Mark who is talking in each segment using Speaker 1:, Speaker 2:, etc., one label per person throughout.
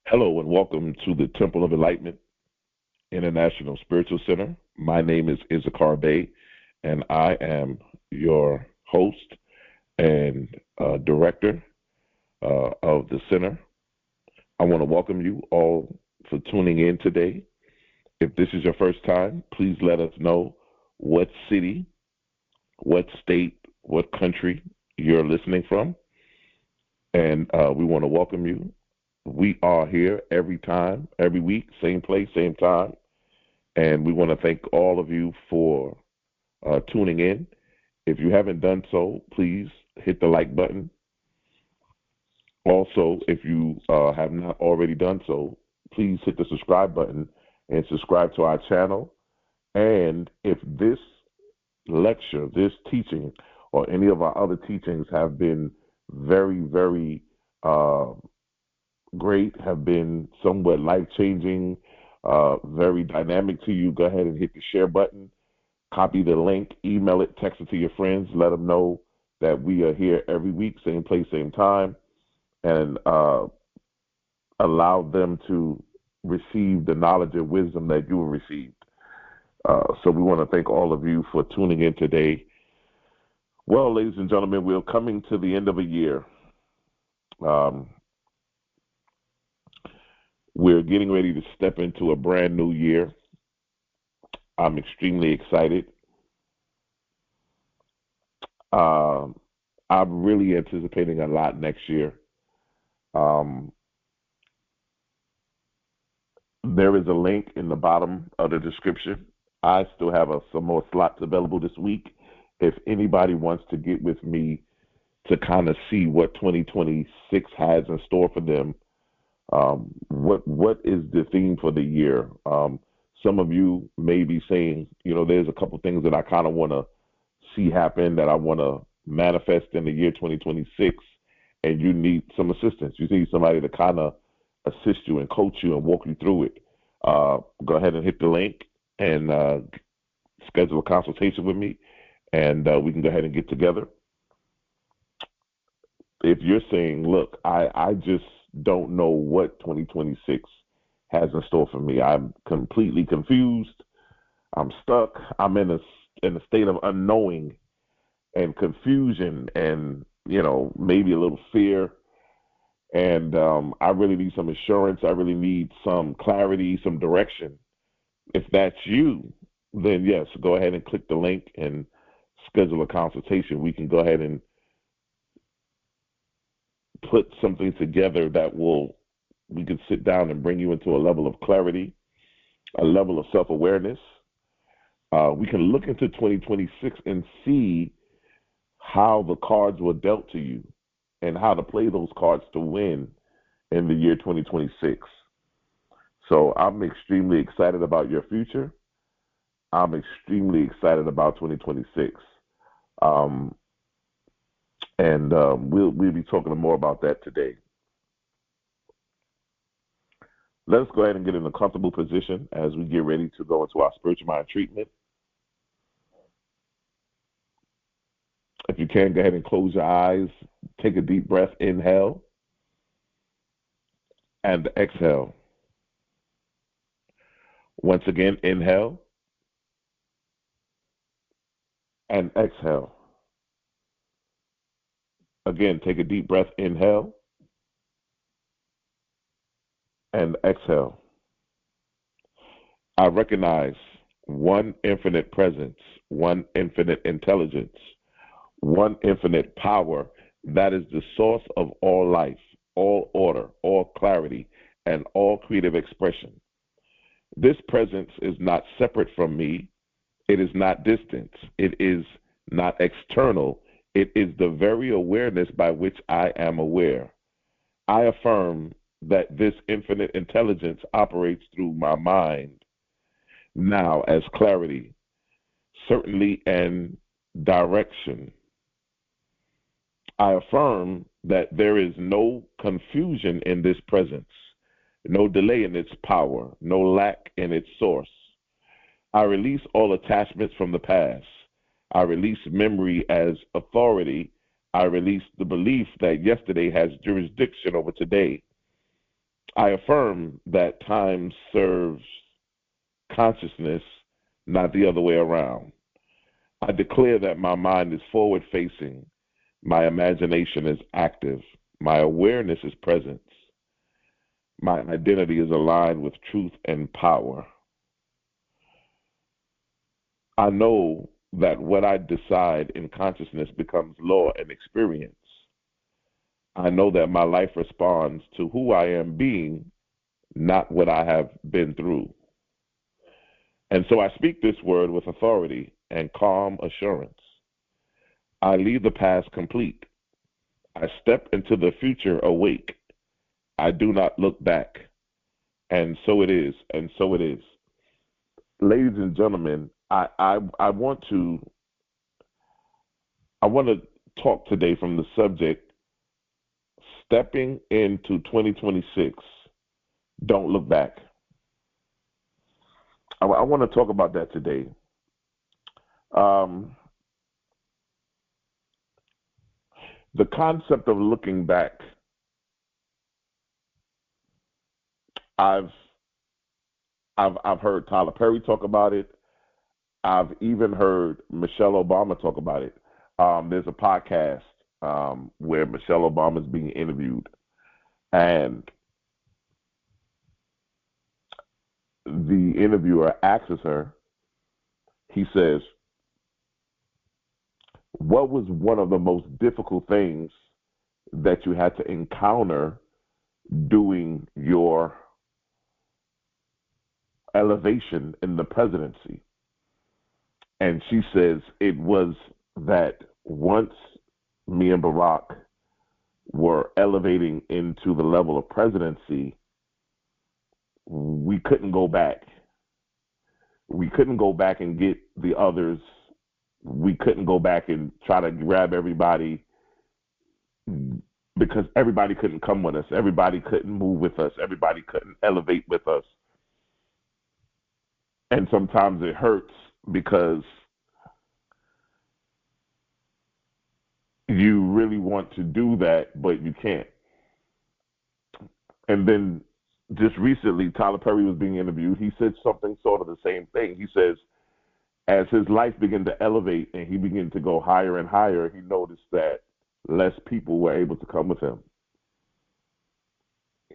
Speaker 1: Hello and welcome to the Temple of Enlightenment International Spiritual Center. My name is Issachar Bey, and I am your host and director of the center. I want to welcome you all for tuning in today. If this is your first time, please let us know what city, what state, what country you're listening from, and we want to welcome you. We are here every week, same place, same time. And we want to thank all of you for tuning in. If you haven't done so, please hit the like button. Also, if you have not already done so, please hit the subscribe button and subscribe to our channel. And if this lecture, this teaching, or any of our other teachings have been very, very great, have been somewhat life-changing, very dynamic to you, go ahead and hit the share button, copy the link, email it, text it to your friends, let them know that we are here every week, same place, same time, and allow them to receive the knowledge and wisdom that you have received. So we want to thank all of you for tuning in today. Well, ladies and gentlemen, we're coming to the end of a year. We're getting ready to step into a brand new year. I'm extremely excited. I'm really anticipating a lot next year. There is a link in the bottom of the description. I still have some more slots available this week. If anybody wants to get with me to kind of see what 2026 has in store for them, what is the theme for the year? Some of you may be saying, there's a couple things that I kind of want to see happen, that I want to manifest in the year 2026, and you need some assistance. You need somebody to kind of assist you and coach you and walk you through it. Go ahead and hit the link and schedule a consultation with me, and we can go ahead and get together. If you're saying, look, I just don't know what 2026 has in store for me. I'm completely confused. I'm stuck. I'm in a state of unknowing and confusion and, maybe a little fear. And I really need some assurance. I really need some clarity, some direction. If that's you, then yes, go ahead and click the link and schedule a consultation. We can go ahead and put something together that we can sit down and bring you into a level of clarity, a level of self-awareness. We can look into 2026 and see how the cards were dealt to you and how to play those cards to win in the year 2026. So I'm extremely excited about your future. I'm extremely excited about 2026. And we'll be talking more about that today. Let's go ahead and get in a comfortable position as we get ready to go into our spiritual mind treatment. If you can, go ahead and close your eyes. Take a deep breath. Inhale and exhale. Once again, inhale and exhale. Again, take a deep breath. Inhale and exhale. I recognize one infinite presence, one infinite intelligence, one infinite power that is the source of all life, all order, all clarity, and all creative expression. This presence is not separate from me. It is not distant. It is not external. It is the very awareness by which I am aware. I affirm that this infinite intelligence operates through my mind now as clarity, certainty, and direction. I affirm that there is no confusion in this presence, no delay in its power, no lack in its source. I release all attachments from the past. I release memory as authority. I release the belief that yesterday has jurisdiction over today. I affirm that time serves consciousness, not the other way around. I declare that my mind is forward facing, my imagination is active, my awareness is presence, my identity is aligned with truth and power. I know that what I decide in consciousness becomes law and experience. I know that my life responds to who I am being, not what I have been through. And so I speak this word with authority and calm assurance. I leave the past complete. I step into the future awake. I do not look back. And so it is, and so it is. Ladies and gentlemen, I want to talk today from the subject stepping into 2026. Don't look back. I want to talk about that today. The concept of looking back, I've heard Tyler Perry talk about it. I've even heard Michelle Obama talk about it. There's a podcast where Michelle Obama is being interviewed, and the interviewer asks her, he says, what was one of the most difficult things that you had to encounter doing your elevation in the presidency? And she says it was that once me and Barack were elevating into the level of presidency, we couldn't go back. We couldn't go back and get the others. We couldn't go back and try to grab everybody because everybody couldn't come with us. Everybody couldn't move with us. Everybody couldn't elevate with us. And sometimes it hurts because you really want to do that, but you can't. And then just recently, Tyler Perry was being interviewed. He said something sort of the same thing. He says, as his life began to elevate and he began to go higher and higher, he noticed that less people were able to come with him.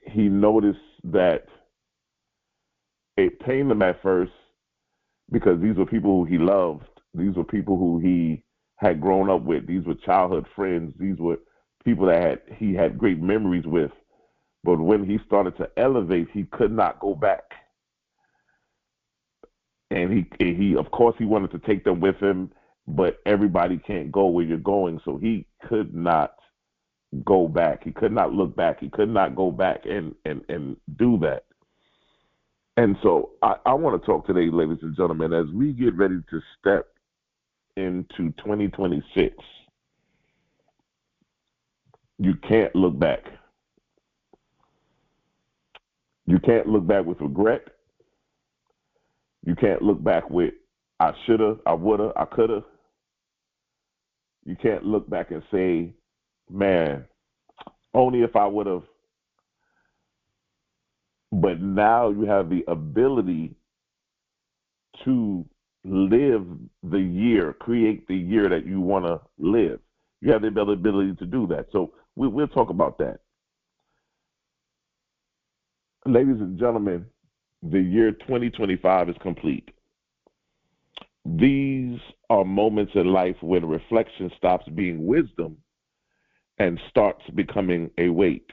Speaker 1: He noticed that it pained him at first because these were people who he loved. These were people who he had grown up with. These were childhood friends. These were people that he had great memories with. But when he started to elevate, he could not go back. And he of course, he wanted to take them with him, but everybody can't go where you're going. So he could not go back. He could not look back. He could not go back and do that. And so I want to talk today, ladies and gentlemen, as we get ready to step into 2026, you can't look back. You can't look back with regret. You can't look back with, I shoulda, I woulda, I coulda. You can't look back and say, man, only if I would have. But now you have the ability to live the year, create the year that you want to live. You have the ability to do that. So we'll talk about that. Ladies and gentlemen, the year 2025 is complete. These are moments in life when reflection stops being wisdom and starts becoming a weight.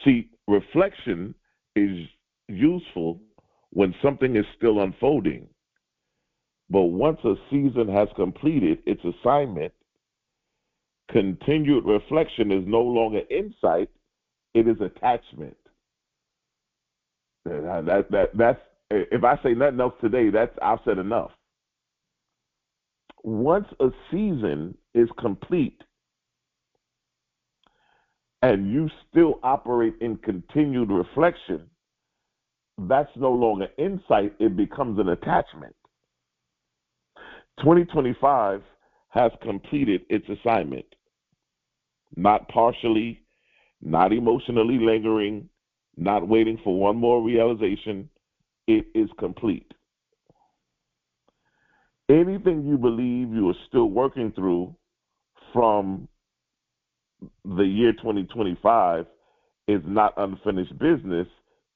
Speaker 1: See, reflection is useful when something is still unfolding. But once a season has completed its assignment, continued reflection is no longer insight, it is attachment. That's if I say nothing else today, I've said enough. Once a season is complete and you still operate in continued reflection, that's no longer insight, it becomes an attachment. 2025 has completed its assignment, not partially, not emotionally lingering, not waiting for one more realization. It is complete. Anything you believe you are still working through from the year 2025 is not unfinished business.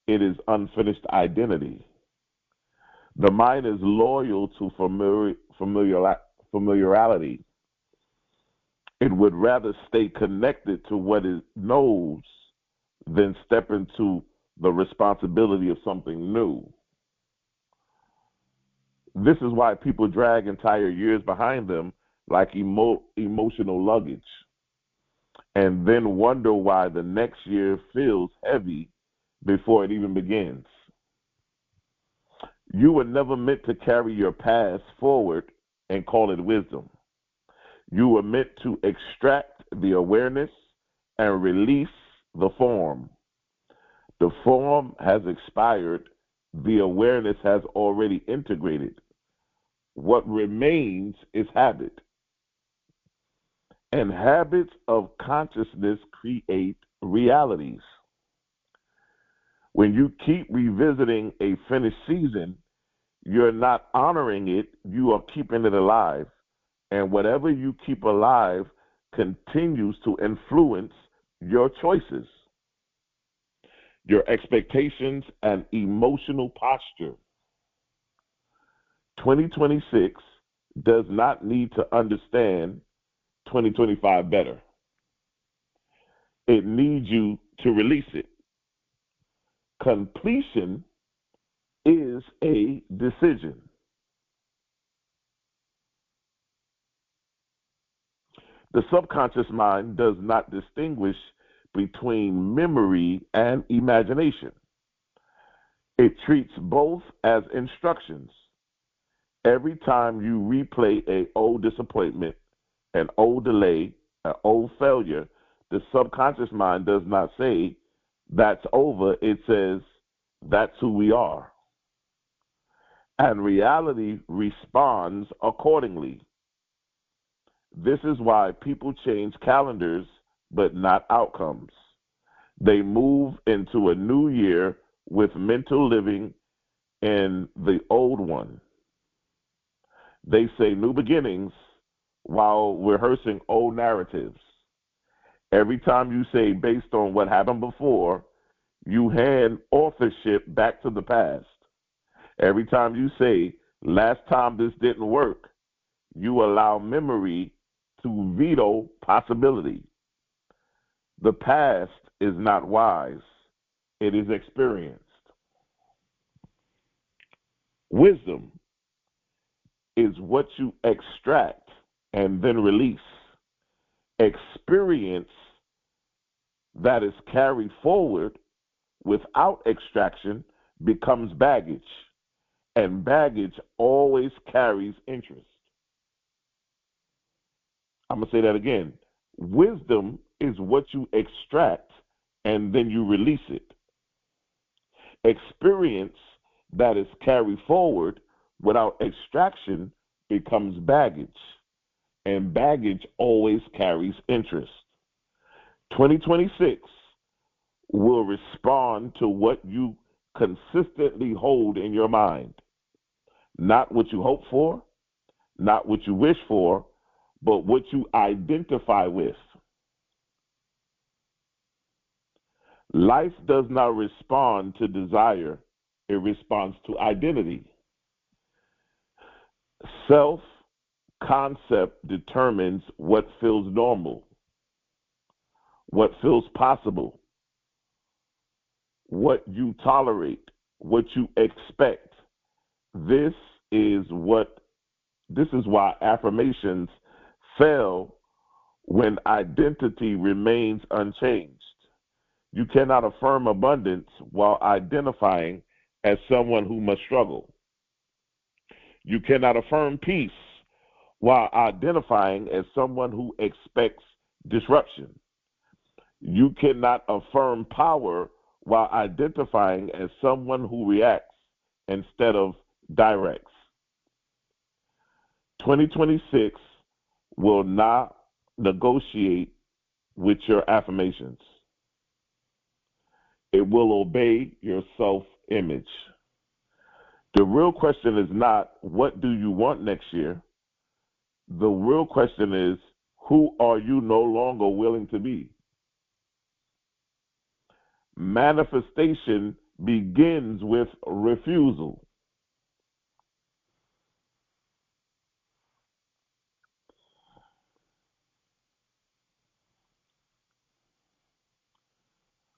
Speaker 1: It is unfinished identity. The mind is loyal to familiarity. It would rather stay connected to what it knows than step into the responsibility of something new. This is why people drag entire years behind them like emotional luggage, and then wonder why the next year feels heavy before it even begins. You were never meant to carry your past forward and call it wisdom. You were meant to extract the awareness and release the form. The form has expired. The awareness has already integrated. What remains is habit. And habits of consciousness create realities. When you keep revisiting a finished season, you're not honoring it, you are keeping it alive. And whatever you keep alive continues to influence your choices, your expectations, and emotional posture. 2026 does not need to understand 2025 better. It needs you to release it. Completion is a decision. The subconscious mind does not distinguish between memory and imagination. It treats both as instructions. Every time you replay an old disappointment, an old delay, an old failure, the subconscious mind does not say, that's over. It says, that's who we are. And reality responds accordingly. This is why people change calendars, but not outcomes. They move into a new year with mental living in the old one. They say new beginnings while rehearsing old narratives. Every time you say based on what happened before, you hand authorship back to the past. Every time you say last time this didn't work, you allow memory to veto possibility. The past is not wise. It is experienced. Wisdom is what you extract and then release. Experience that is carried forward without extraction becomes baggage, and baggage always carries interest. I'm going to say that again. Wisdom is what you extract and then you release it. Experience that is carried forward without extraction becomes baggage, and baggage always carries interest. 2026 will respond to what you consistently hold in your mind. Not what you hope for, not what you wish for, but what you identify with. Life does not respond to desire, it responds to identity. Self-concept determines what feels normal, what feels possible, what you tolerate, what you expect. This is why affirmations fail when identity remains unchanged. You cannot affirm abundance while identifying as someone who must struggle. You cannot affirm peace while identifying as someone who expects disruption. You cannot affirm power while identifying as someone who reacts instead of directs. 2026 will not negotiate with your affirmations. It will obey your self-image. The real question is not what do you want next year? The real question is who are you no longer willing to be? Manifestation begins with refusal.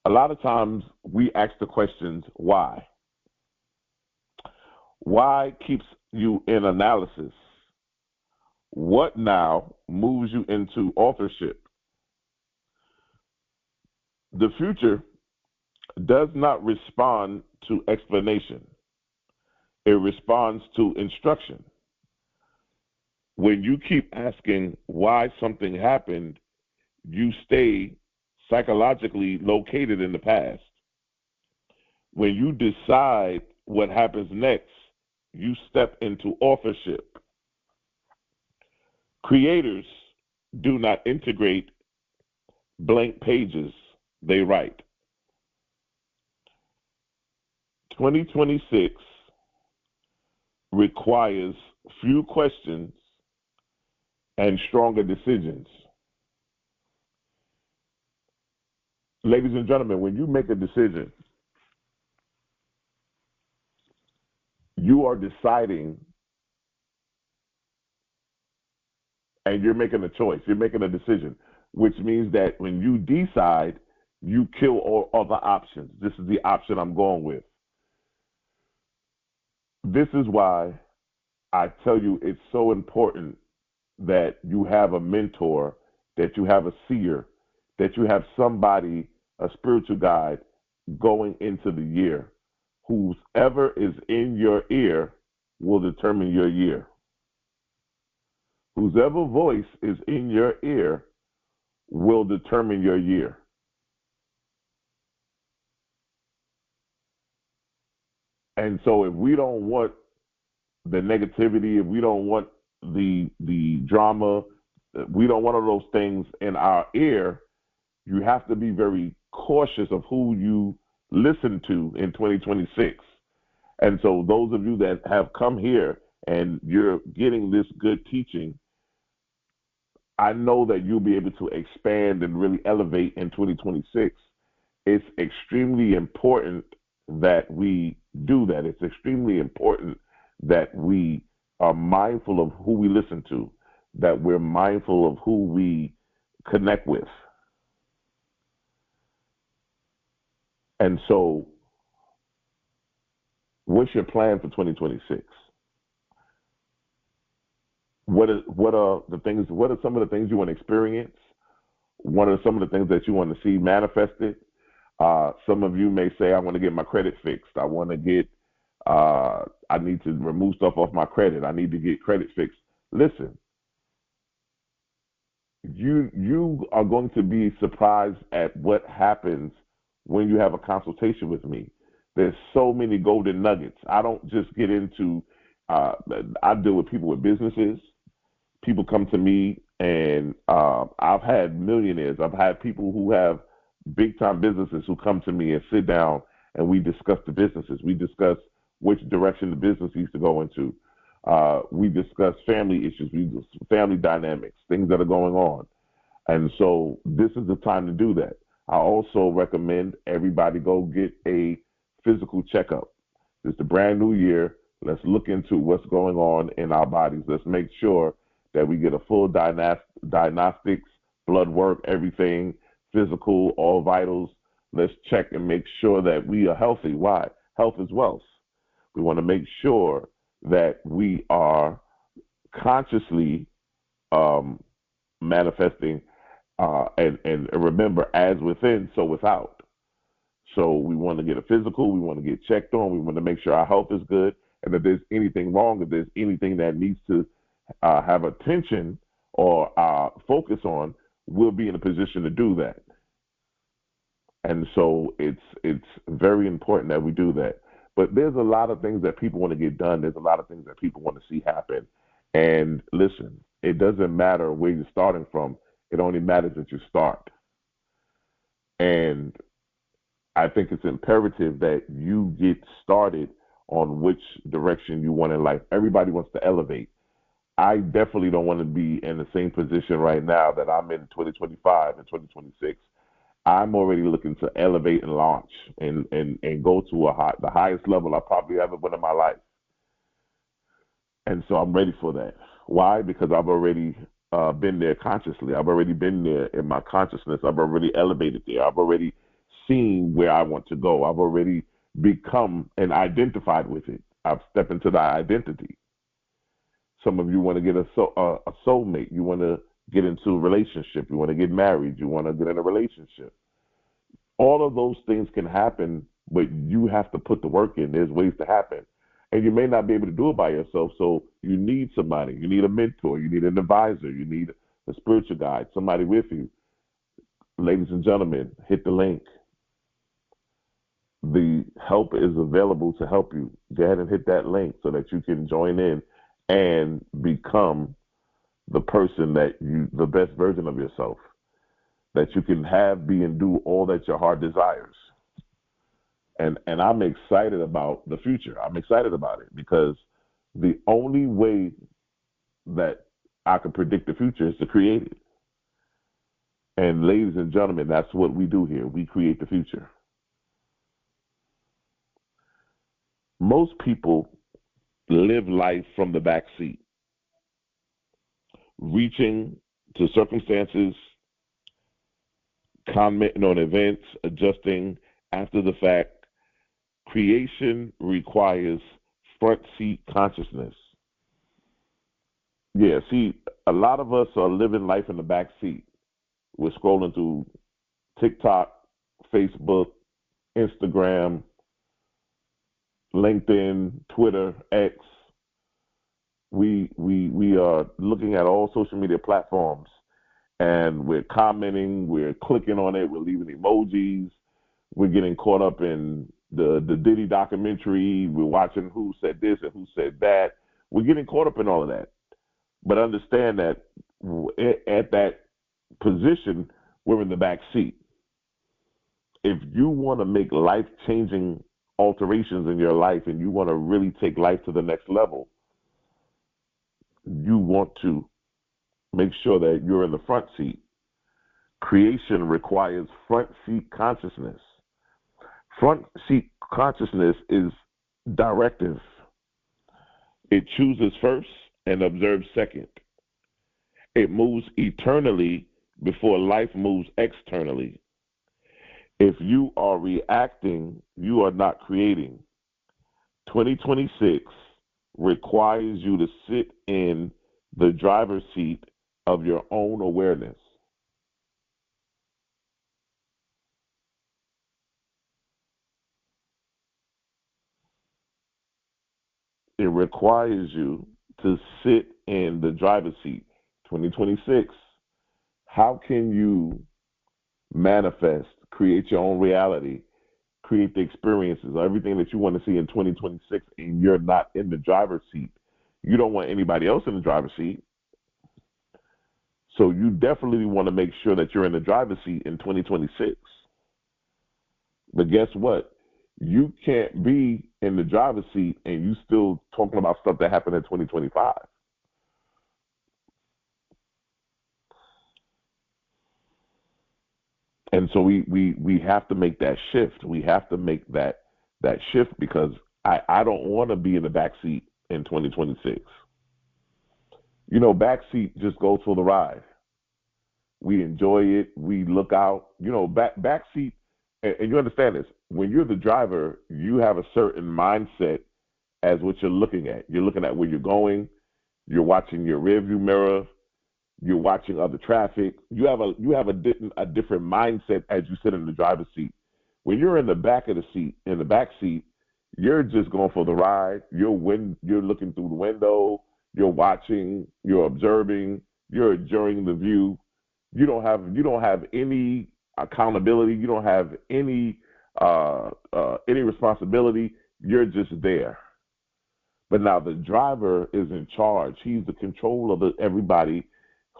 Speaker 1: A lot of times we ask the questions, why? Why keeps you in analysis? What now moves you into authorship? The future does not respond to explanation. It responds to instruction. When you keep asking why something happened, you stay psychologically located in the past. When you decide what happens next, you step into authorship. Creators do not integrate blank pages, they write. 2026 requires few questions and stronger decisions. Ladies and gentlemen, when you make a decision, you are deciding and you're making a choice. You're making a decision, which means that when you decide, you kill all other options. This is the option I'm going with. This is why I tell you it's so important that you have a mentor, that you have a seer, that you have somebody, a spiritual guide, going into the year. Whoever is in your ear will determine your year. Whoever voice is in your ear will determine your year. And so if we don't want the negativity, if we don't want the drama, we don't want all those things in our ear, you have to be very cautious of who you listen to in 2026. And so those of you that have come here and you're getting this good teaching, I know that you'll be able to expand and really elevate in 2026. It's extremely important that we do that. It's extremely important that we are mindful of who we listen to, that we're mindful of who we connect with. And so, what's your plan for 2026? What are the things? What are some of the things you want to experience? What are some of the things that you want to see manifested? Some of you may say, I want to get my credit fixed. I want to get, I need to remove stuff off my credit. I need to get credit fixed. Listen, you are going to be surprised at what happens when you have a consultation with me. There's so many golden nuggets. I don't just get into, I deal with people with businesses. People come to me, and I've had millionaires. I've had people who have big time businesses who come to me and sit down and we discuss the businesses. We discuss which direction the business needs to go into. We discuss family issues, we discuss family dynamics, things that are going on. And so this is the time to do that. I also recommend everybody go get a physical checkup. It's the brand new year. Let's look into what's going on in our bodies. Let's make sure that we get a full diagnostics, blood work, everything, physical, all vitals. Let's check and make sure that we are healthy. Why? Health is wealth. We want to make sure that we are consciously manifesting and remember, as within, so without. So we want to get a physical. We want to get checked on. We want to make sure our health is good. And if there's anything wrong, if there's anything that needs to have attention or focus on, we'll be in a position to do that. And so it's very important that we do that. But there's a lot of things that people want to get done. There's a lot of things that people want to see happen. And listen, it doesn't matter where you're starting from. It only matters that you start. And I think it's imperative that you get started on which direction you want in life. Everybody wants to elevate. I definitely don't want to be in the same position right now that I'm in 2025 and 2026. I'm already looking to elevate and launch and go to the highest level I probably ever been in my life. And so I'm ready for that. Why? Because I've already been there consciously. I've already been there in my consciousness. I've already elevated there. I've already seen where I want to go. I've already become and identified with it. I've stepped into that identity. Some of you want to get a soulmate. You want to get into a relationship. You want to get married. You want to get in a relationship. All of those things can happen, but you have to put the work in. There's ways to happen. And you may not be able to do it by yourself, so you need somebody. You need a mentor. You need an advisor. You need a spiritual guide, somebody with you. Ladies and gentlemen, hit the link. The help is available to help you. Go ahead and hit that link so that you can join in and become the person the best version of yourself, that you can have, be, and do all that your heart desires. And I'm excited about the future. I'm excited about it because the only way that I can predict the future is to create it. And ladies and gentlemen, that's what we do here. We create the future. Most people live life from the back seat, reaching to circumstances, commenting on events, adjusting after the fact. Creation requires front seat consciousness. Yeah, see, a lot of us are living life in the back seat. We're scrolling through TikTok, Facebook, Instagram, LinkedIn, Twitter, X. We are looking at all social media platforms, and we're commenting, we're clicking on it, we're leaving emojis, we're getting caught up in the Diddy documentary, we're watching who said this and who said that. We're getting caught up in all of that. But understand that at that position, we're in the back seat. If you want to make life-changing alterations in your life and you want to really take life to the next level, you want to make sure that you're in the front seat. Creation requires front seat consciousness. Front seat consciousness is directive. It chooses first and observes second. It moves eternally before life moves externally. If you are reacting, you are not creating. 2026 requires you to sit in the driver's seat of your own awareness. It requires you to sit in the driver's seat. 2026, how can you manifest, create your own reality, create the experiences, everything that you want to see in 2026, and you're not in the driver's seat? You don't want anybody else in the driver's seat. So you definitely want to make sure that you're in the driver's seat in 2026. But guess what? You can't be in the driver's seat and you still talking about stuff that happened in 2025. And so we have to make that shift. We have to make that shift because I don't want to be in the back seat in 2026. You know, back seat just goes for the ride. We enjoy it. We look out. You know, back seat, and you understand this. When you're the driver, you have a certain mindset as what you're looking at. You're looking at where you're going. You're watching your rearview mirror. You're watching other traffic. You have a different mindset as you sit in the driver's seat. When you're in the back of the seat, in the back seat, you're just going for the ride. You're looking through the window. You're watching. You're observing. You're enjoying the view. You don't have any accountability. You don't have any responsibility. You're just there. But now the driver is in charge. He's the control of everybody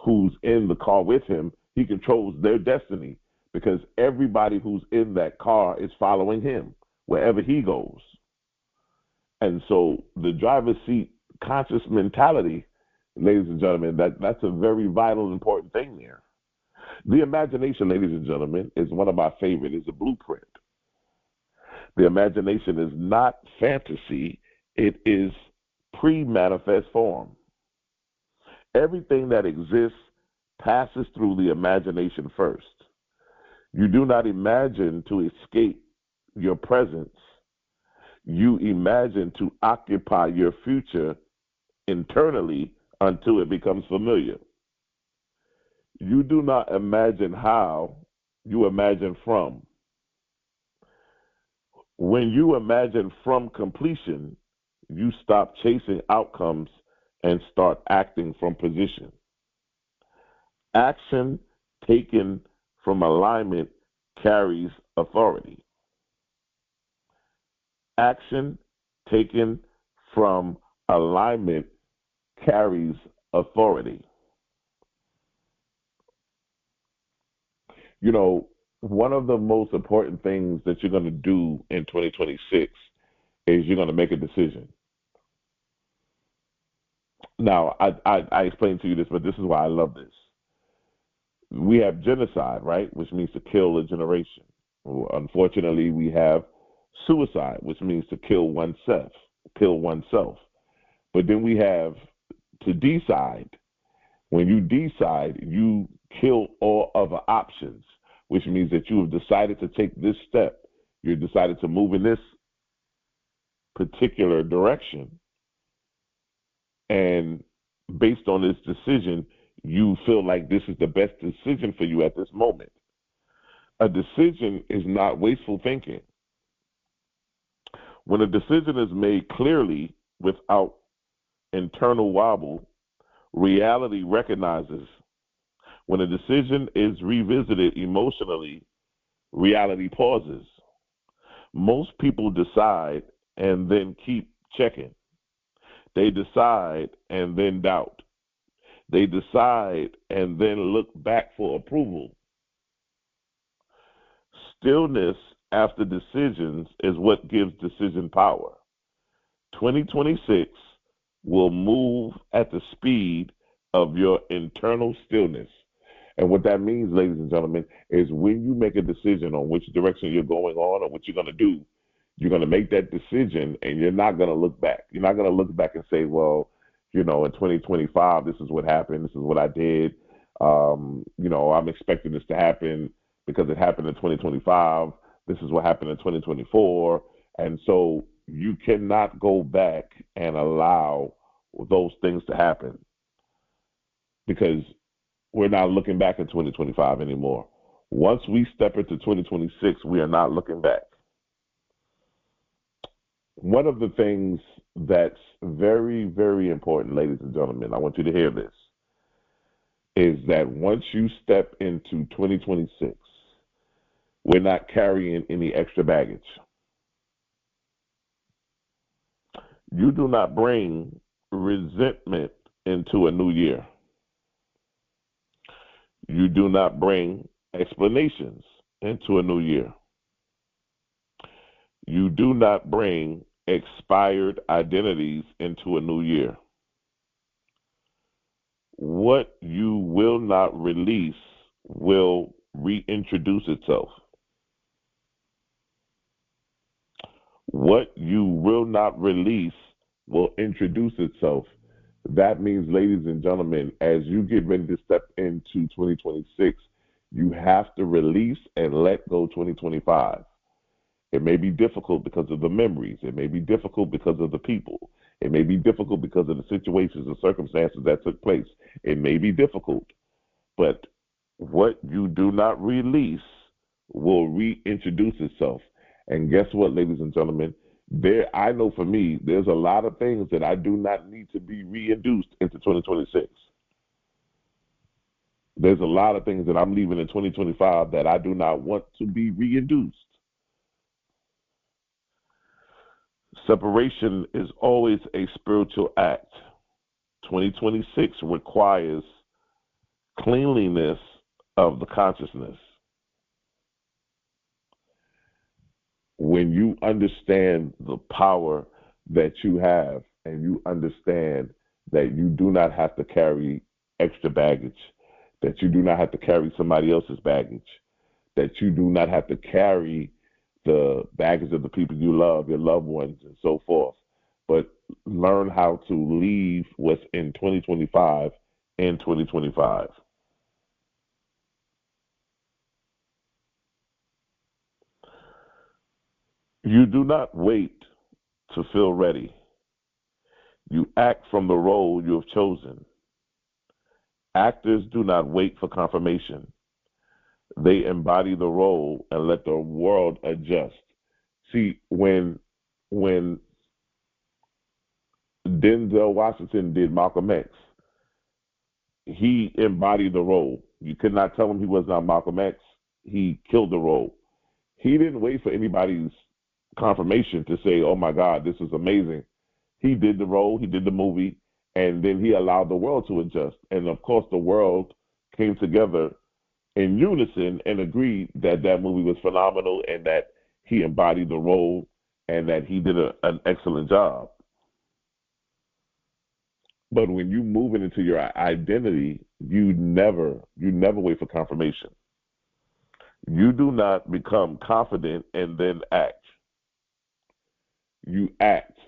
Speaker 1: who's in the car with him. He controls their destiny because everybody who's in that car is following him wherever he goes. And so the driver's seat conscious mentality, ladies and gentlemen, that's a very vital, important thing there. The imagination, ladies and gentlemen, is one of my favorite, is a blueprint. The imagination is not fantasy, it is pre-manifest form. Everything that exists passes through the imagination first. You do not imagine to escape your presence. You imagine to occupy your future internally until it becomes familiar. You do not imagine how, you imagine from. When you imagine from completion, you stop chasing outcomes and start acting from position. Action taken from alignment carries authority. Action taken from alignment carries authority. You know, one of the most important things that you're going to do in 2026 is you're going to make a decision. Now, I explained to you this, but this is why I love this. We have genocide, right, which means to kill a generation. Unfortunately, we have suicide, which means to kill oneself, kill oneself. But then we have to decide. When you decide, you kill all other options, which means that you have decided to take this step. You've decided to move in this particular direction. And based on this decision, you feel like this is the best decision for you at this moment. A decision is not wasteful thinking. When a decision is made clearly without internal wobble, reality recognizes. When a decision is revisited emotionally, reality pauses. Most people decide and then keep checking. They decide and then doubt. They decide and then look back for approval. Stillness after decisions is what gives decision power. 2026 will move at the speed of your internal stillness. And what that means, ladies and gentlemen, is when you make a decision on which direction you're going on or what you're going to do, you're going to make that decision and you're not going to look back. You're not going to look back and say, well, you know, in 2025, this is what happened. This is what I did. You know, I'm expecting this to happen because it happened in 2025. This is what happened in 2024. And so you cannot go back and allow those things to happen because we're not looking back at 2025 anymore. Once we step into 2026, we are not looking back. One of the things that's very, very important, ladies and gentlemen, I want you to hear this, is that once you step into 2026, we're not carrying any extra baggage. You do not bring resentment into a new year. You do not bring explanations into a new year. You do not bring expired identities into a new year. What you will not release will reintroduce itself. What you will not release will introduce itself. That means, ladies and gentlemen, as you get ready to step into 2026, you have to release and let go 2025. It may be difficult because of the memories. It may be difficult because of the people. It may be difficult because of the situations and circumstances that took place. It may be difficult, but what you do not release will reintroduce itself. And guess what, ladies and gentlemen? I know for me, there's a lot of things that I do not need to be reintroduced into 2026. There's a lot of things that I'm leaving in 2025 that I do not want to be reintroduced. Separation is always a spiritual act. 2026 requires cleanliness of the consciousness. when you understand the power that you have, and you understand that you do not have to carry extra baggage, that you do not have to carry somebody else's baggage, that you do not have to carry the baggage of the people you love, your loved ones, and so forth, but learn how to leave what's in 2025 in 2025. You do not wait to feel ready. You act from the role you have chosen. Actors do not wait for confirmation. They embody the role and let the world adjust. See, when Denzel Washington did Malcolm X, he embodied the role. You could not tell him he was not Malcolm X. He killed the role. He didn't wait for anybody's confirmation to say, "Oh my God, this is amazing." He did the role, he did the movie, and then he allowed the world to adjust. And of course, the world came together in unison and agreed that that movie was phenomenal and that he embodied the role and that he did an excellent job. But when you move it into your identity, you never wait for confirmation. You do not become confident and then act. You act.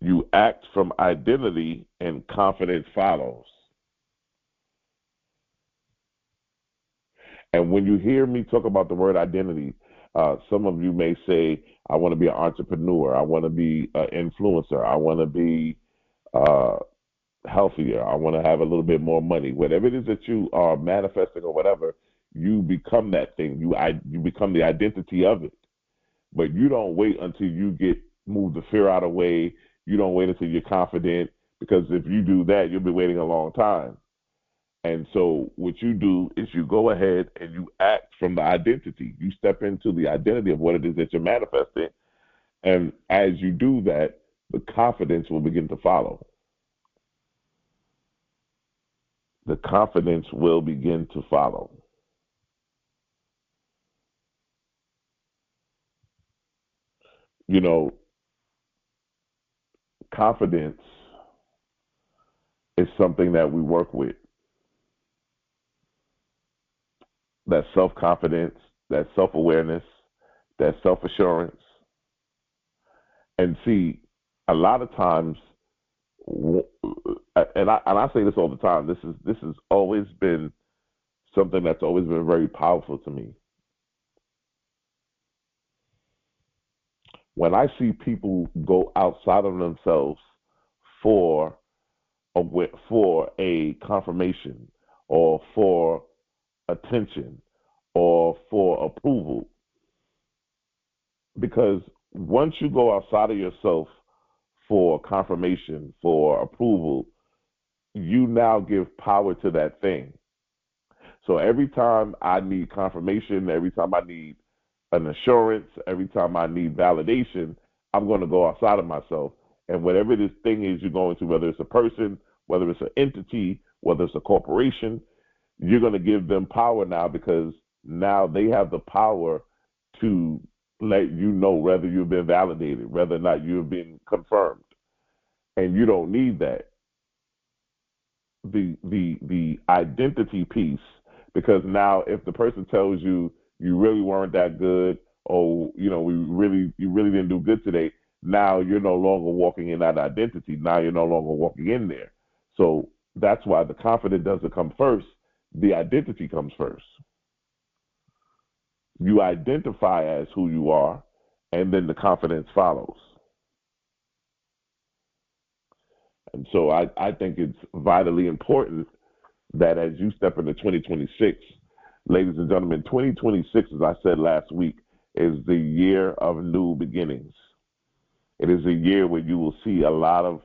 Speaker 1: You act from identity and confidence follows. And when you hear me talk about the word identity, some of you may say, I want to be an entrepreneur. I want to be an influencer. I want to be uh, healthier. I want to have a little bit more money. Whatever it is that you are manifesting or whatever, you become that thing. You become the identity of it. But you don't wait until you get moved the fear out of the way. You don't wait until you're confident, because if you do that, you'll be waiting a long time. And so what you do is you go ahead and you act from the identity. You step into the identity of what it is that you're manifesting. And as you do that, the confidence will begin to follow. The confidence will begin to follow. You know, confidence is something that we work with. That self confidence, that self awareness, that self assurance. And see, a lot of times, and I say this all the time. This has always been something that's always been very powerful to me. When I see people go outside of themselves for a confirmation or for attention or for approval, because once you go outside of yourself for confirmation, for approval, you now give power to that thing. So every time I need confirmation, every time I need an assurance, every time I need validation, I'm going to go outside of myself. And whatever this thing is you're going to, whether it's a person, whether it's an entity, whether it's a corporation, you're going to give them power now, because now they have the power to let you know whether you've been validated, whether or not you've been confirmed. And you don't need that. The identity piece, because now if the person tells you you really weren't that good, or you really didn't do good today, now you're no longer walking in that identity. Now you're no longer walking in there. So that's why the confidence doesn't come first. The identity comes first. You identify as who you are, and then the confidence follows. And so I think it's vitally important that as you step into 2026, ladies and gentlemen, 2026, as I said last week, is the year of new beginnings. It is a year where you will see a lot of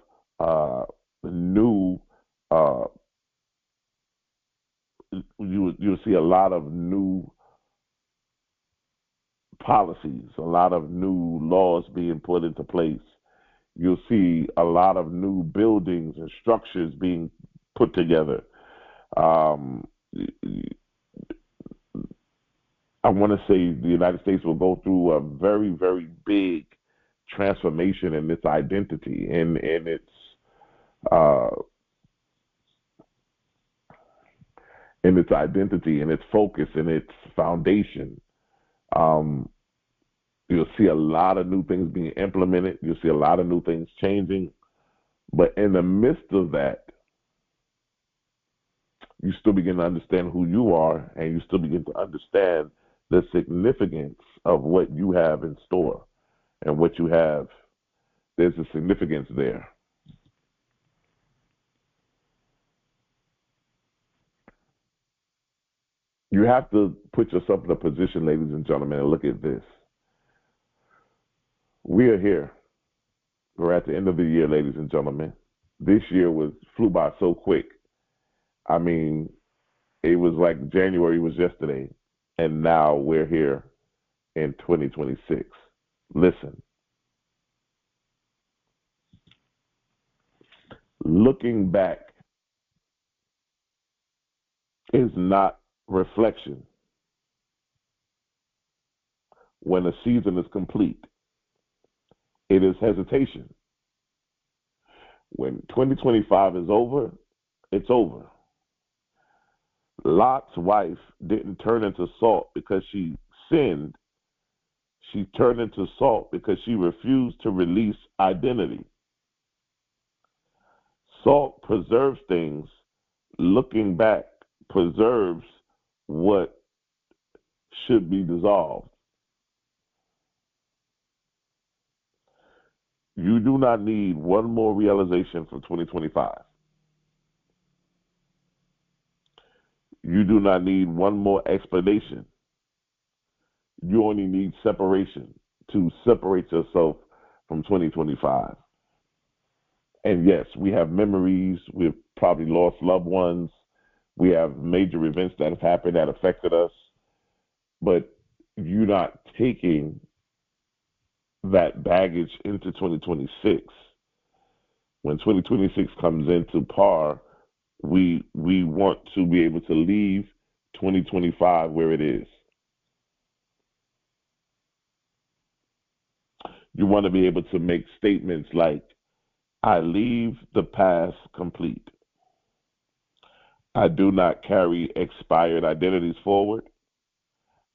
Speaker 1: new, uh, you'll see a lot of new policies, a lot of new laws being put into place. You'll see a lot of new buildings and structures being put together. Um, want to say the United States will go through a very, very big transformation in its identity, in its uh, identity, in its focus, in its foundation. Um, you'll see a lot of new things being implemented. You'll see a lot of new things changing. But in the midst of that, you still begin to understand who you are, and you still begin to understand the significance of what you have in store and what you have. There's a significance there. You have to put yourself in a position, ladies and gentlemen, and look at this. We are here. We're at the end of the year, ladies and gentlemen. This year flew by so quick. I mean, it was like January was yesterday, and now we're here in 2026. Listen, looking back is not reflection. When a season is complete, it is hesitation. When 2025 is over, it's over. Lot's wife didn't turn into salt because she sinned. She turned into salt because she refused to release identity. Salt preserves things. Looking back preserves what should be dissolved. You do not need one more realization from 2025. You do not need one more explanation. You only need separation to separate yourself from 2025. And yes, we have memories. We've probably lost loved ones. We have major events that have happened that affected us. But you're not taking that baggage into 2026. When 2026 comes into par, we want to be able to leave 2025 where it is. You want to be able to make statements like, I leave the past complete. I do not carry expired identities forward.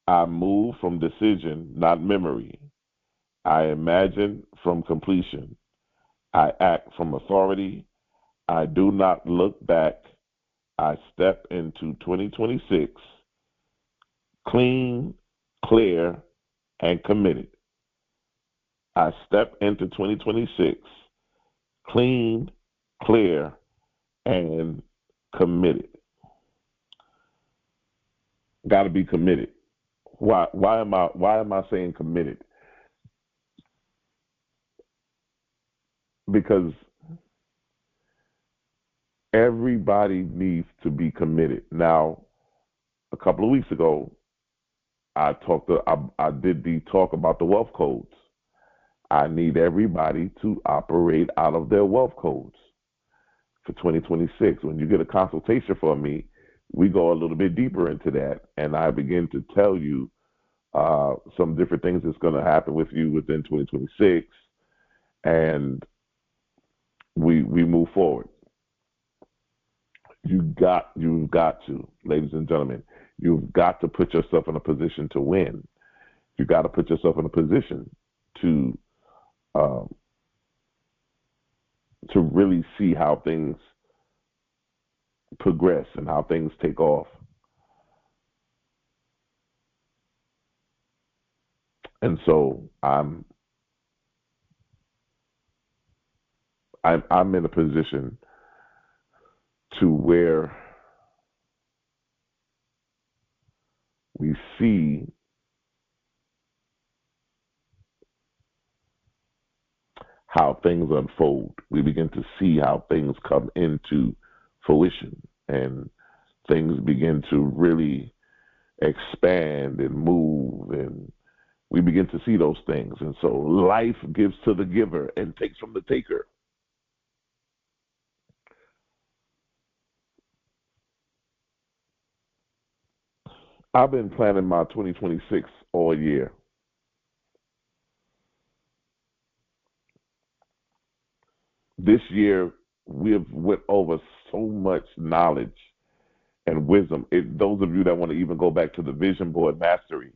Speaker 1: I move from decision, not memory. I imagine from completion. I act from authority. I do not look back. I step into 2026 clean, clear, and committed. I step into 2026 clean, clear, and committed. Got to be committed. Why am I saying committed? Because everybody needs to be committed. Now, a couple of weeks ago, I did the talk about the wealth codes. I need everybody to operate out of their wealth codes for 2026. When you get a consultation from me, we go a little bit deeper into that, and I begin to tell you some different things that's going to happen with you within 2026, and we move forward. You've got to, ladies and gentlemen, you've got to put yourself in a position to win. You've got to put yourself in a position to really see how things progress and how things take off. And so I'm in a position to where we see how things unfold. We begin to see how things come into fruition, and things begin to really expand and move, and we begin to see those things. And so life gives to the giver and takes from the taker. I've been planning my 2026 all year. This year, we have went over so much knowledge and wisdom. Those of you that want to even go back to the vision board mastery,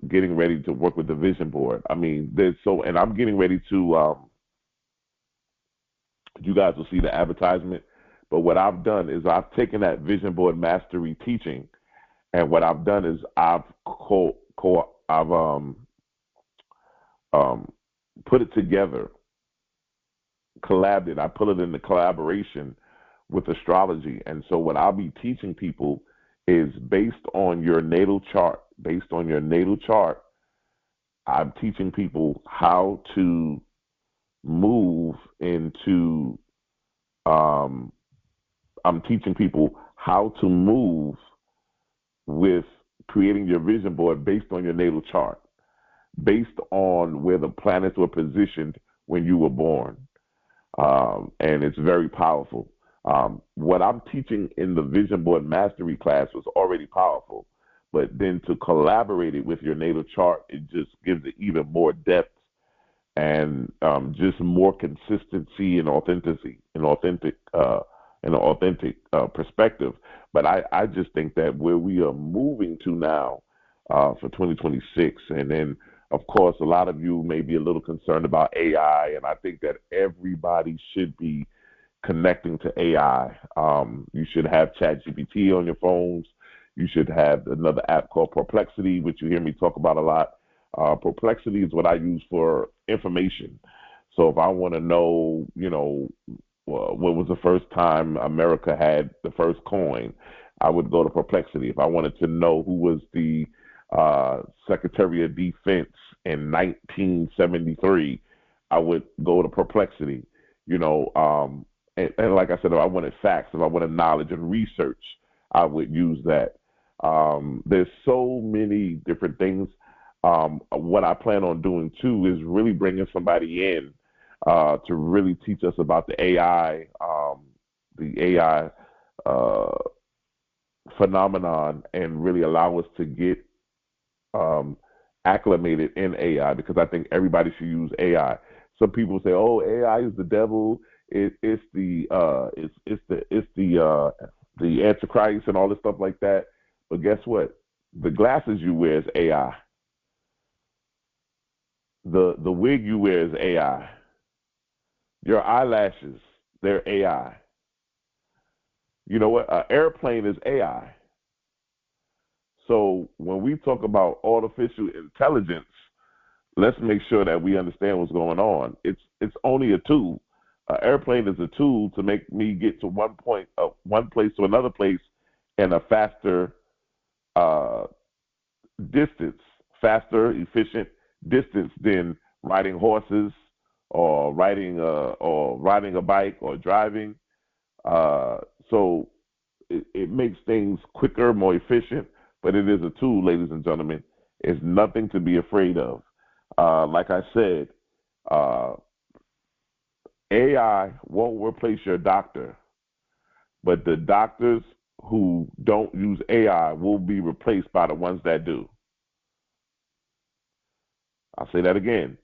Speaker 1: getting ready to work with the vision board. I mean, there's so, and I'm getting ready to. You guys will see the advertisement. But what I've done is I've taken that vision board mastery teaching, and what I've done is I've um, put it together, collabed it. I put it in the collaboration with astrology, and so what I'll be teaching people is based on your natal chart. Based on your natal chart, I'm teaching people how to move into. Um, I'm teaching people how to move with creating your vision board based on your natal chart, based on where the planets were positioned when you were born. And it's very powerful. What I'm teaching in the vision board mastery class was already powerful, but then to collaborate it with your natal chart, it just gives it even more depth and just more consistency and authenticity, an authentic perspective. But I just think that where we are moving to now for 2026, and then of course a lot of you may be a little concerned about AI, and I think that everybody should be connecting to AI. You should have ChatGPT on your phones. You should have another app called Perplexity, which you hear me talk about a lot. Perplexity is what I use for information. So if I want to know, what was the first time America had the first coin, I would go to Perplexity. If I wanted to know who was the Secretary of Defense in 1973, I would go to Perplexity. And like I said, if I wanted facts, if I wanted knowledge and research, I would use that. There's so many different things. What I plan on doing too is really bringing somebody in to really teach us about the AI phenomenon, and really allow us to get um, acclimated in AI, because I think everybody should use AI. Some people say, "Oh, AI is the devil. It's the Antichrist and all this stuff like that." But guess what? The glasses you wear is AI. The wig you wear is AI. Your eyelashes, they're AI. You know what? An airplane is AI. So when we talk about artificial intelligence, let's make sure that we understand what's going on. It's only a tool. An airplane is a tool to make me get to one place to another place in a faster uh, distance, faster, efficient distance than riding horses or riding a bike or driving. Uh, so it makes things quicker, more efficient, but it is a tool, ladies and gentlemen. It's nothing to be afraid of. Like I said, uh, AI won't replace your doctor, but the doctors who don't use AI will be replaced by the ones that do. I'll say that again.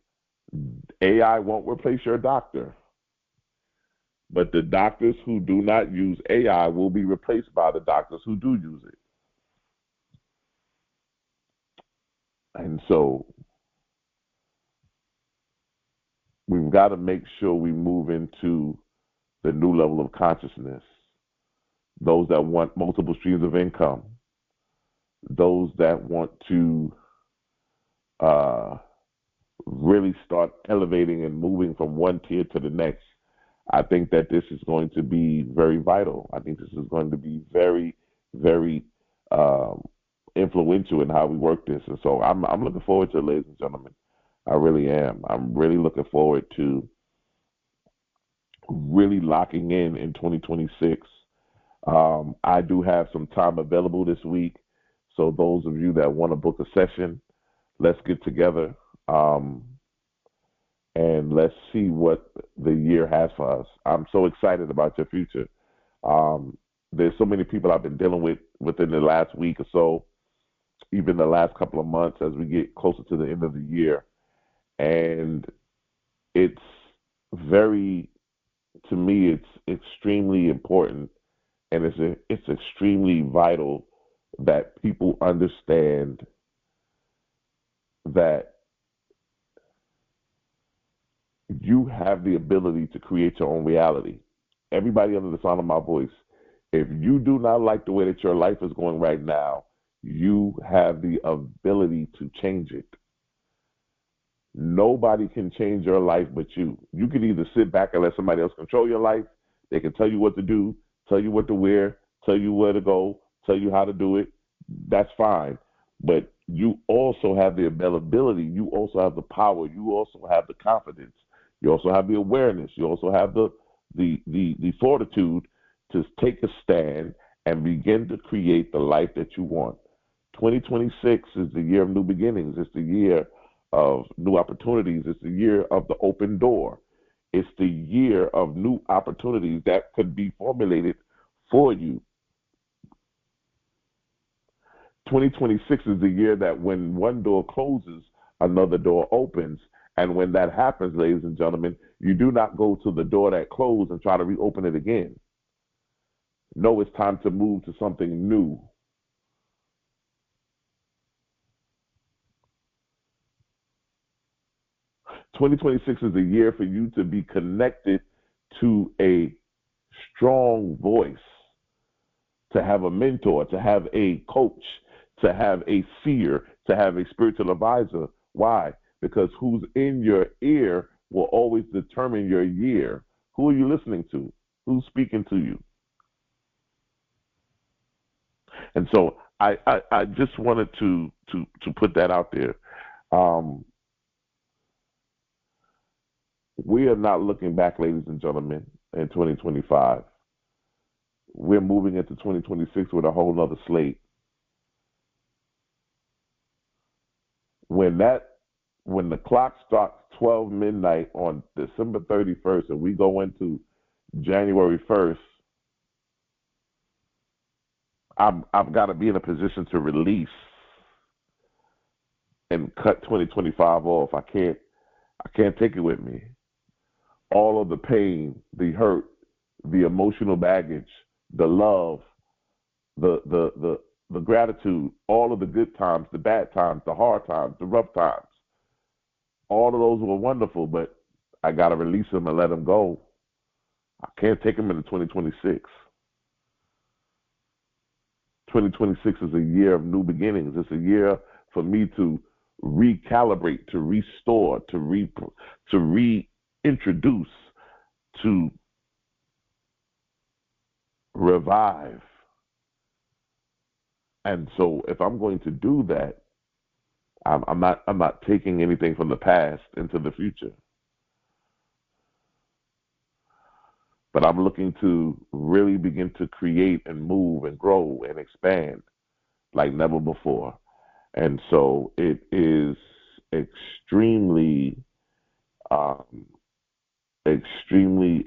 Speaker 1: AI won't replace your doctor, but the doctors who do not use AI will be replaced by the doctors who do use it. And so we've got to make sure we move into the new level of consciousness. Those that want multiple streams of income, those that want to uh, really start elevating and moving from one tier to the next. I think that this is going to be very vital. I think this is going to be very, very um, influential in how we work this. And so I'm looking forward to it, ladies and gentlemen. I really am. I'm really looking forward to really locking in 2026. I do have some time available this week. So those of you that want to book a session, let's get together. And let's see what the year has for us. I'm so excited about your future. Um, there's so many people I've been dealing with within the last week or so, even the last couple of months as we get closer to the end of the year. And it's very, to me, it's extremely important, and it's extremely vital that people understand that you have the ability to create your own reality. Everybody under the sound of my voice, if you do not like the way that your life is going right now, you have the ability to change it. Nobody can change your life but you. You can either sit back and let somebody else control your life. They can tell you what to do, tell you what to wear, tell you where to go, tell you how to do it. That's fine. But you also have the availability. You also have the power. You also have the confidence. You also have the awareness. You also have the fortitude to take a stand and begin to create the life that you want. 2026 is the year of new beginnings. It's the year of new opportunities. It's the year of the open door. It's the year of new opportunities that could be formulated for you. 2026 is the year that when one door closes, another door opens. And when that happens, ladies and gentlemen, you do not go to the door that closed and try to reopen it again. No, it's time to move to something new. 2026 is a year for you to be connected to a strong voice, to have a mentor, to have a coach, to have a seer, to have a spiritual advisor. Why? Because who's in your ear will always determine your year. Who are you listening to? Who's speaking to you? And so I just wanted to put that out there. We are not looking back, ladies and gentlemen, in 2025. We're moving into 2026 with a whole nother slate. When the clock starts 12 midnight on December 31st and we go into January 1st, I've got to be in a position to release and cut 2025 off. I can't take it with me. All of the pain, the hurt, the emotional baggage, the love, the gratitude, all of the good times, the bad times, the hard times, the rough times, all of those were wonderful, but I got to release them and let them go. I can't take them into 2026. 2026 is a year of new beginnings. It's a year for me to recalibrate, to restore, to reintroduce, to revive. And so if I'm going to do that, I'm not taking anything from the past into the future. But I'm looking to really begin to create and move and grow and expand like never before. And so it is extremely, extremely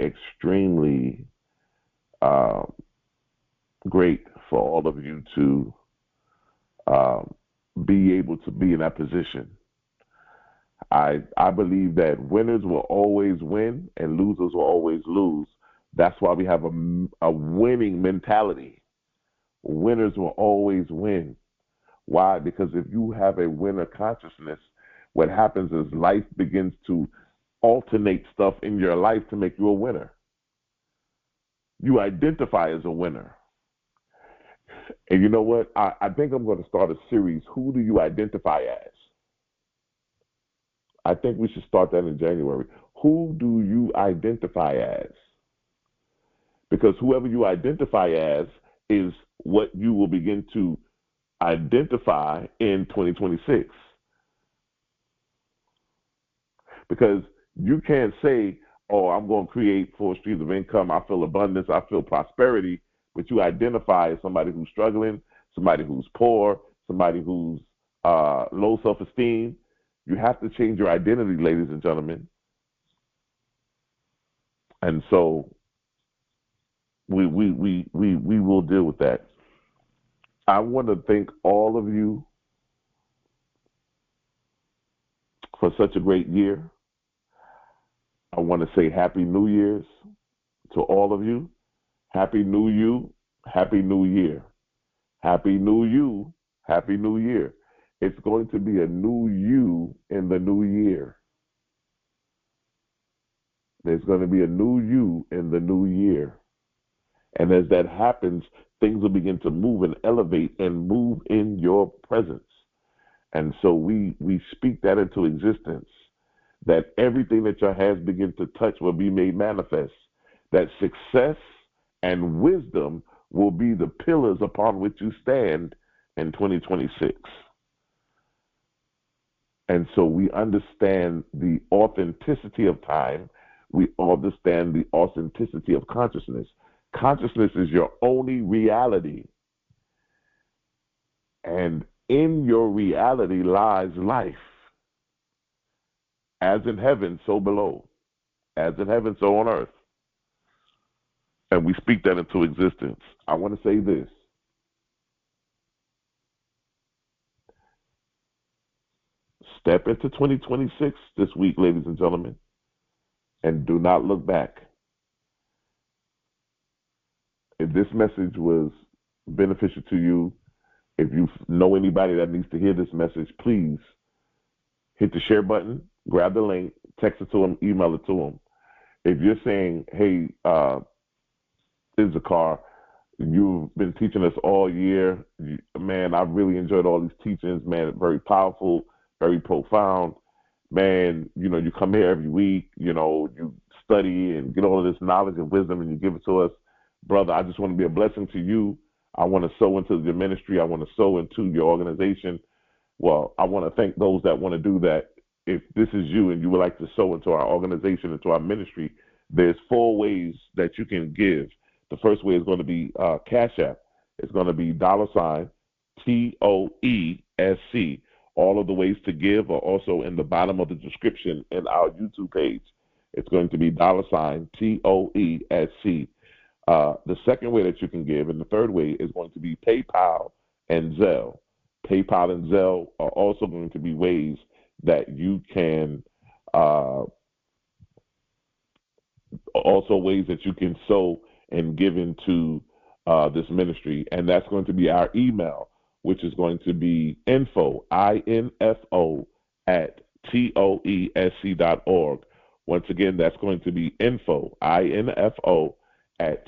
Speaker 1: great for all of you to be able to be in that position. I believe that winners will always win and losers will always lose. That's why we have a winning mentality. Winners will always win. Why? Because if you have a winner consciousness, what happens is life begins to alternate stuff in your life to make you a winner. You identify as a winner. And you know what? I think I'm going to start a series, Who Do You Identify As? I think we should start that in January. Who do you identify as? Because whoever you identify as is what you will begin to identify in 2026. Because you can't say, oh, I'm going to create 4 streams of income. I feel abundance. I feel prosperity. But you identify as somebody who's struggling, somebody who's poor, somebody who's low self-esteem. You have to change your identity, ladies and gentlemen. And so We will deal with that. I want to thank all of you for such a great year. I want to say Happy New Year's to all of you. Happy New You, Happy New Year. Happy New You, Happy New Year. It's going to be a new you in the new year. There's going to be a new you in the new year. And as that happens, things will begin to move and elevate and move in your presence. And so we speak that into existence, that everything that your hands begin to touch will be made manifest, that success and wisdom will be the pillars upon which you stand in 2026. And so we understand the authenticity of time. We understand the authenticity of consciousness. Consciousness is your only reality. And in your reality lies life. As in heaven, so below. As in heaven, so on earth. And we speak that into existence. I want to say this. Step into 2026 this week, ladies and gentlemen, and do not look back. If this message was beneficial to you, if you know anybody that needs to hear this message, please hit the share button, grab the link, text it to them, email it to them. If you're saying, hey, Issachar, you've been teaching us all year. Man, I really enjoyed all these teachings. Man, very powerful, very profound. Man, you come here every week, you study and get all of this knowledge and wisdom and you give it to us. Brother, I just want to be a blessing to you. I want to sow into your ministry. I want to sow into your organization. Well, I want to thank those that want to do that. If this is you and you would like to sow into our organization, into our ministry, there's 4 ways that you can give. The first way is going to be Cash App. It's going to be $TOESC. All of the ways to give are also in the bottom of the description in our YouTube page. It's going to be $TOESC. The second way that you can give, and the third way is going to be PayPal and Zelle. PayPal and Zelle are also going to be ways that you can sow and give into this ministry, and that's going to be our email, which is going to be info at toesc.org. Once again, that's going to be info at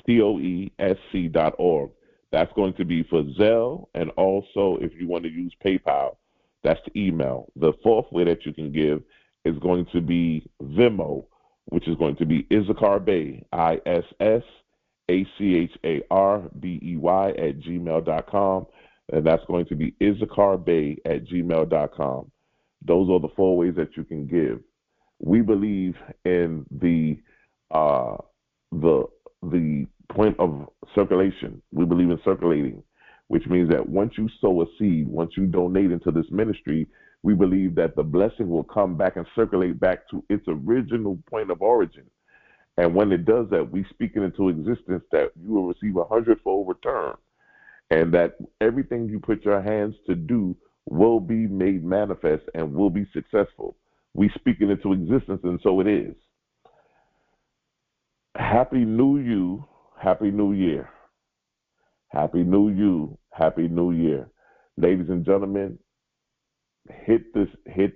Speaker 1: toesc.org. That's going to be for Zelle, and also if you want to use PayPal, that's the email. The fourth way that you can give is going to be Venmo, which is going to be Issachar Bey, ISSACHARBEY @gmail.com, and that's going to be Issachar Bey @gmail.com. Those are the 4 ways that you can give. We believe in the point of circulation. We believe in circulating, which means that once you sow a seed, once you donate into this ministry, we believe that the blessing will come back and circulate back to its original point of origin. And when it does that, we speak it into existence that you will receive 100-fold return, and that everything you put your hands to do will be made manifest and will be successful. We speak it into existence, and so it is. Happy New You, Happy New Year. Happy New You, Happy New Year. Ladies and gentlemen, hit the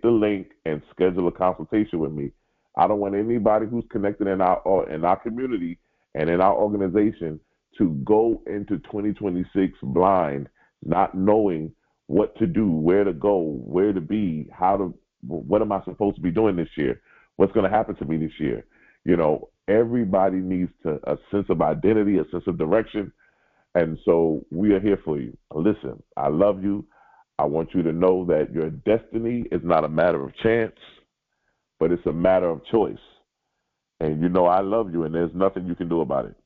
Speaker 1: link and schedule a consultation with me. I don't want anybody who's connected in our community and in our organization to go into 2026 blind, not knowing what to do, where to go, where to be, what am I supposed to be doing this year? What's going to happen to me this year? Everybody needs a sense of identity, a sense of direction. And so we are here for you. Listen, I love you. I want you to know that your destiny is not a matter of chance, but it's a matter of choice. And I love you, and there's nothing you can do about it.